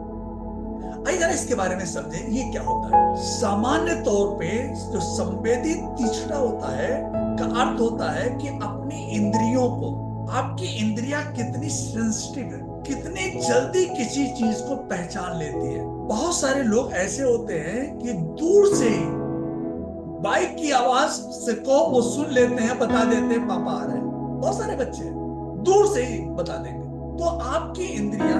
आइए जरा इसके बारे में समझे ये क्या होता है। सामान्य तौर पे जो संवेदी तीसरा होता है का अर्थ होता है कि अपनी इंद्रियों को, आपकी इंद्रियां कितनी सेंसिटिव है, कितनी जल्दी किसी चीज को पहचान लेती है। बहुत सारे लोग ऐसे होते हैं कि दूर से ही बाइक की आवाज से को वो सुन लेते हैं, बता देते हैं पापा आ रहे हैं। बहुत सारे बच्चे दूर से ही बता देंगे। तो आपकी इंद्रियां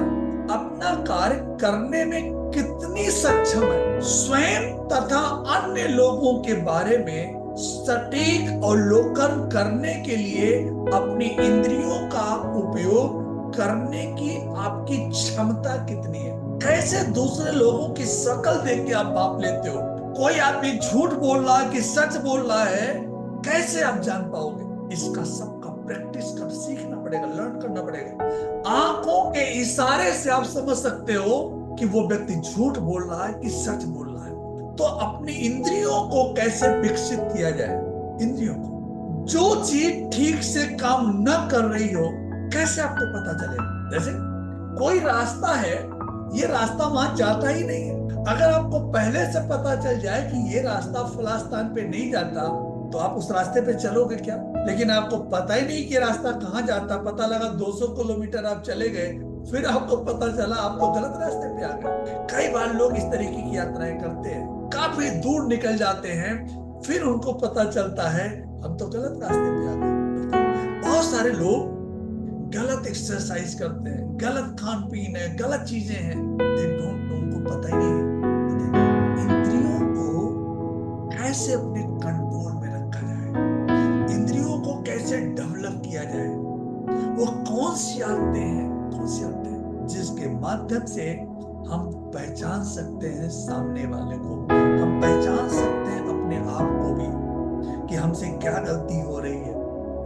अपना कार्य करने में कितनी सक्षम है, स्वयं तथा अन्य लोगों के बारे में सटीक अवलोकन करने के लिए अपनी इंद्रियों का उपयोग करने की आपकी क्षमता कितनी है। कैसे दूसरे लोगों की शक्ल देख के आप माप लेते हो, कोई आदमी झूठ बोल रहा है कि सच बोल रहा है, कैसे आप जान पाओगे। इसका सबका प्रैक्टिस कर सीखना पड़ेगा, लर्न करना पड़ेगा। आंखों के इशारे से आप समझ सकते हो कि वो व्यक्ति झूठ बोल रहा है कि सच बोल रहा है। तो अपनी इंद्रियों को कैसे विकसित किया जाए। इंद्रियों को, जो चीज ठीक से काम न कर रही हो कैसे आपको पता चले। जैसे कोई रास्ता है, ये रास्ता वहां जाता ही नहीं है। अगर आपको पहले से पता चल जाए कि ये रास्ता फला स्थान पे नहीं जाता तो आप उस रास्ते पे चलोगे क्या। लेकिन आपको पता ही नहीं कि रास्ता कहाँ जाता, पता लगा 200 किलोमीटर आप चले गए, फिर आपको पता चला आप तो गलत रास्ते पे आ गए। कई बार लोग इस तरीके की यात्राएं करते हैं, काफी दूर निकल जाते हैं, फिर उनको पता चलता है हम तो गलत रास्ते पे आ गए। बहुत सारे लोग गलत एक्सरसाइज करते हैं, गलत खान पीन है, गलत चीजें हैं, उनको पता ही नहीं है। इंद्रियों को कैसे अपने कंट्रोल में रखा जाए, इंद्रियों को कैसे डेवलप किया जाए, वो कौन सी आदतें हैं जिसके माध्यम से हम पहचान सकते हैं सामने वाले को, हम पहचान सकते हैं अपने आप को भी कि हमसे क्या गलती हो रही है,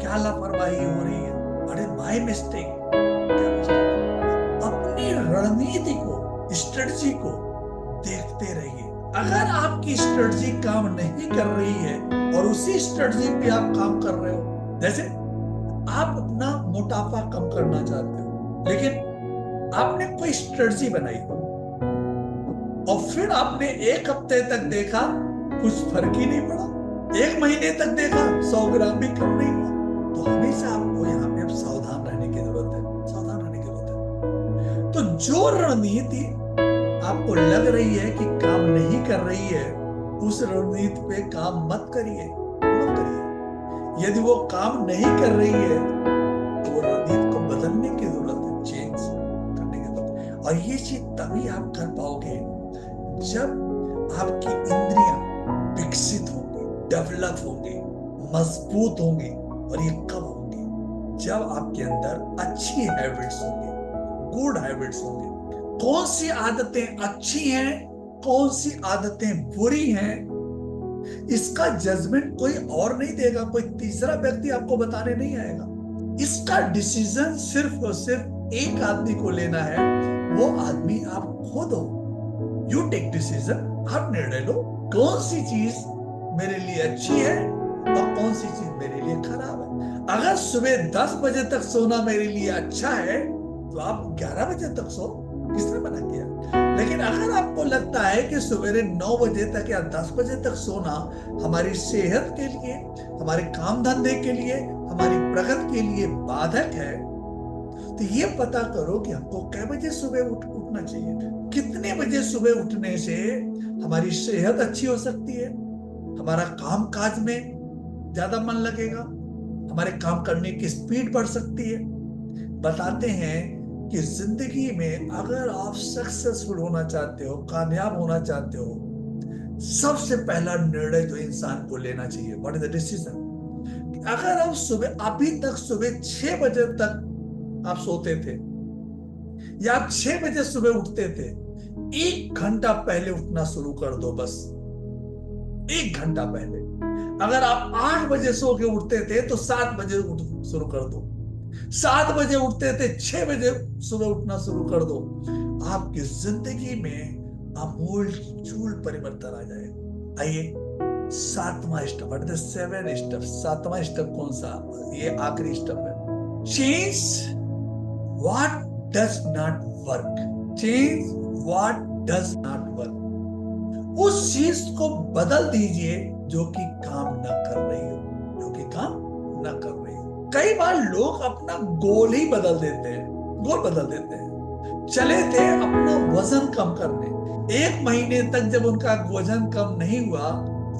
क्या लापरवाही हो रही है। अरे माय मिस्टेक, अपनी रणनीति को, स्ट्रेटजी को देखते रहिए। अगर आपकी स्ट्रेटजी काम नहीं कर रही है और उसी स्ट्रेटजी पे आप काम कर रहे हो, जैसे आप अपना मोटापा कम करना चाहते हो, लेकिन आपने कोई स्ट्रेटजी बनाई और फिर आपने 1 हफ्ते तक देखा कुछ फर्क ही नहीं पड़ा, 1 महीने तक देखा 100 ग्राम भी कम नहीं हुआ, तो हमेशा आपको यहाँ पे अब सावधान रहने की जरूरत है। तो जो रणनीति आपको लग रही है कि काम नहीं कर रही है, उस रणनीति पे काम मत करिए। यदि वो काम नहीं कर रही है तो वो रणनीति को बदलने की जरूरत है, चेंज करने की जरूरत है। और ये चीज तभी आप कर पाओगे जब आपकी इंद्रियां विकसित होंगी, डेवलप होंगी, मजबूत होंगी। और ये कब होंगी, जब आपके अंदर अच्छी हैबिट्स होंगी, गुड हैबिट्स होंगी। कौन सी आदतें अच्छी हैं, कौन सी आदतें बुरी हैं, इसका जजमेंट कोई और नहीं देगा, कोई तीसरा व्यक्ति आपको बताने नहीं आएगा। इसका डिसीजन सिर्फ और सिर्फ एक आदमी को लेना है, वो आदमी आप खुद हो। यू टेक डिसीजन, आप निर्णय लो कौन सी चीज मेरे लिए अच्छी है और कौन सी चीज मेरे लिए खराब है। अगर सुबह 10 बजे तक सोना मेरे लिए अच्छा है तो आप 11 बजे तक सो, किसने मना किया? लेकिन अगर आपको लगता है कि सवेरे 9 बजे तक या 10 बजे तक सोना हमारी सेहत के लिए, हमारे काम धंधे के लिए, हमारी प्रगति के लिए बाधक है, तो ये पता करो कि हमको कै बजे सुबह उठना चाहिए। कितने बजे सुबह उठने से हमारी सेहत अच्छी हो सकती है, हमारा काम काज में ज्यादा मन लगेगा, हमारे काम करने की स्पीड बढ़ सकती है। बताते हैं कि जिंदगी में अगर आप सक्सेसफुल होना चाहते हो, कामयाब होना चाहते हो, सबसे पहला निर्णय जो इंसान को लेना चाहिए, व्हाट इज द डिसीजन? अगर आप सुबह, अभी तक सुबह 6 बजे तक आप सोते थे या आप 6 बजे सुबह उठते थे, 1 घंटा पहले उठना शुरू कर दो, बस 1 घंटा पहले। अगर आप 8 बजे सो के उठते थे तो 7 बजे उठ शुरू कर दो। 7 बजे उठते थे, 6 बजे सुबह उठना शुरू कर दो। आपकी जिंदगी में आमूल चूल परिवर्तन आ जाएगा। आइए 7वां स्टेप, 7 स्टेप। 7वां स्टेप कौन सा? ये आखिरी स्टेप है। Change what does not work. Change what does not work. उस चीज को बदल दीजिए जो कि काम न कर रही हो, जो कि काम न कर रही हो। कई बार लोग अपना गोल ही बदल देते हैं, गोल बदल देते हैं। चले थे अपना वजन कम करने, 1 महीने तक जब उनका वजन कम नहीं हुआ,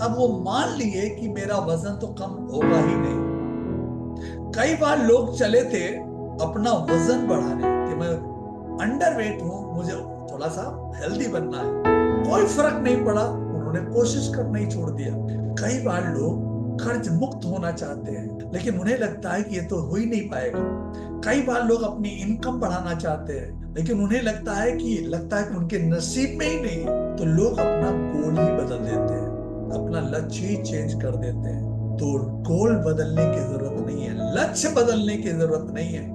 अब वो मान लिए कि मेरा वजन तो कम होगा ही नहीं। कई बार लोग चले थे अपना वजन बढ़ाने कि मैं अंडरवेट हूं, मुझे थोड़ा सा हेल्दी बनना है, कोई फर्क नहीं पड़ा, उन्होंने कोशिश करना ही छोड़ दिया। कई बार लोग कर्ज मुक्त होना चाहते हैं, लेकिन उन्हें लगता है कि ये तो हो ही नहीं पाएगा। कई बार लोग अपनी इनकम बढ़ाना चाहते हैं, लेकिन उन्हें लगता है कि उनके नसीब में ही नहीं है, तो लोग अपना गोल ही बदल देते हैं, अपना लक्ष्य ही चेंज कर देते हैं। तो गोल बदलने की जरूरत नहीं है, लक्ष्य बदलने की जरूरत नहीं है,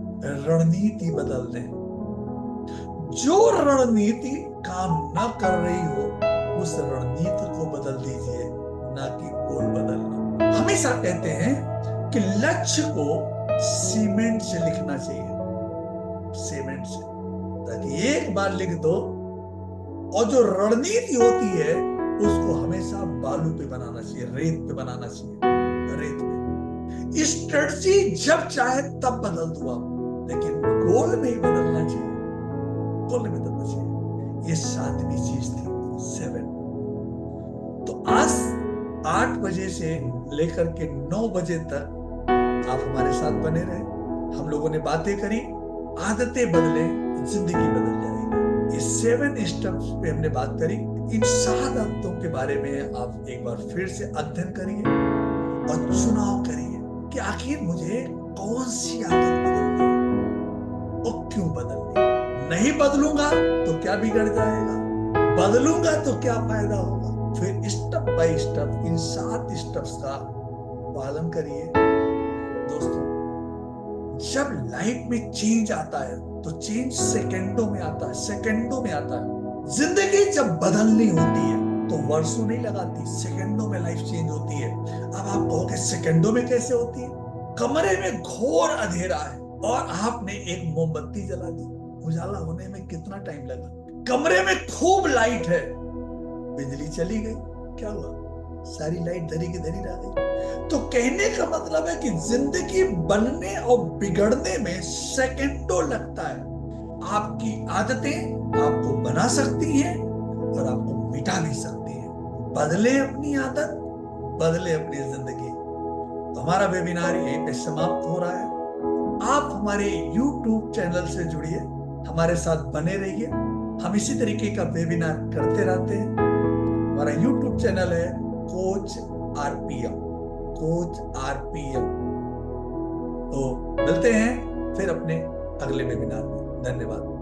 रणनीति बदल दें। जो रणनीति काम न कर रही हो, उस रणनीति को बदल दीजिए, ना कि गोल बदलना। हमेशा कहते हैं कि लक्ष्य को सीमेंट से लिखना चाहिए, सीमेंट से, ताकि एक बार लिख दो, और जो रणनीति होती है उसको हमेशा बालू पे बनाना चाहिए, रेत पे बनाना चाहिए, रेत पे। स्ट्रेटजी जब चाहे तब बदल दो आप, लेकिन गोल में ही बदलना चाहिए, गोल में बदलना चाहिए। ये 7वीं चीज थी, 7। तो आज 8 बजे से लेकर के 9 बजे तक आप हमारे साथ बने रहे। हम लोगों ने बातें करी, आदतें बदले, जिंदगी बदल जाएगी। ये 7 स्टेप्स पे हमने बात करी। इन 7 आदतों के बारे में आप एक बार फिर से अध्ययन करिए और चुनाव करिए कि आखिर मुझे कौन सी आदत बदलनी है और क्यों बदलनी है। नहीं बदलूंगा तो क्या बिगड़ जाएगा, बदलूंगा तो क्या फायदा होगा। फिर step by step in 7 steps का पालन करिए। दोस्तों, जब लाइफ में चेंज आता है तो चेंज सेकंडों में आता है, सेकंडों में आता है। जिंदगी जब बदलनी होती है तो वर्षों नहीं लगाती, सेकंडों में लाइफ चेंज होती है। अब आप कहोगे सेकंडों में कैसे होती है? कमरे में घोर अंधेरा है और आपने एक मोमबत्ती जला दी, उजाला होने में कितना टाइम लगा? कमरे में खूब लाइट है, बिजली चली गई, क्या हुआ? सारी लाइट धरी की धरी रह गई। तो कहने का मतलब है कि जिंदगी बनने और बिगड़ने में सेकंडों लगता है। आपकी आदतें आपको बना सकती हैं और आपको मिटा भी सकती हैं। बदले अपनी आदत, बदले अपनी जिंदगी। तो हमारा वेबिनार यहीं पे समाप्त हो रहा है। आप हमारे YouTube चैनल से जुड़िए, हमारे साथ बने रहिए। हम इसी तरीके का वेबिनार करते रहते हैं। हमारा YouTube चैनल है कोच आरपीएम, कोच आरपीएम। तो मिलते हैं फिर अपने अगले वेबिनार में। धन्यवाद।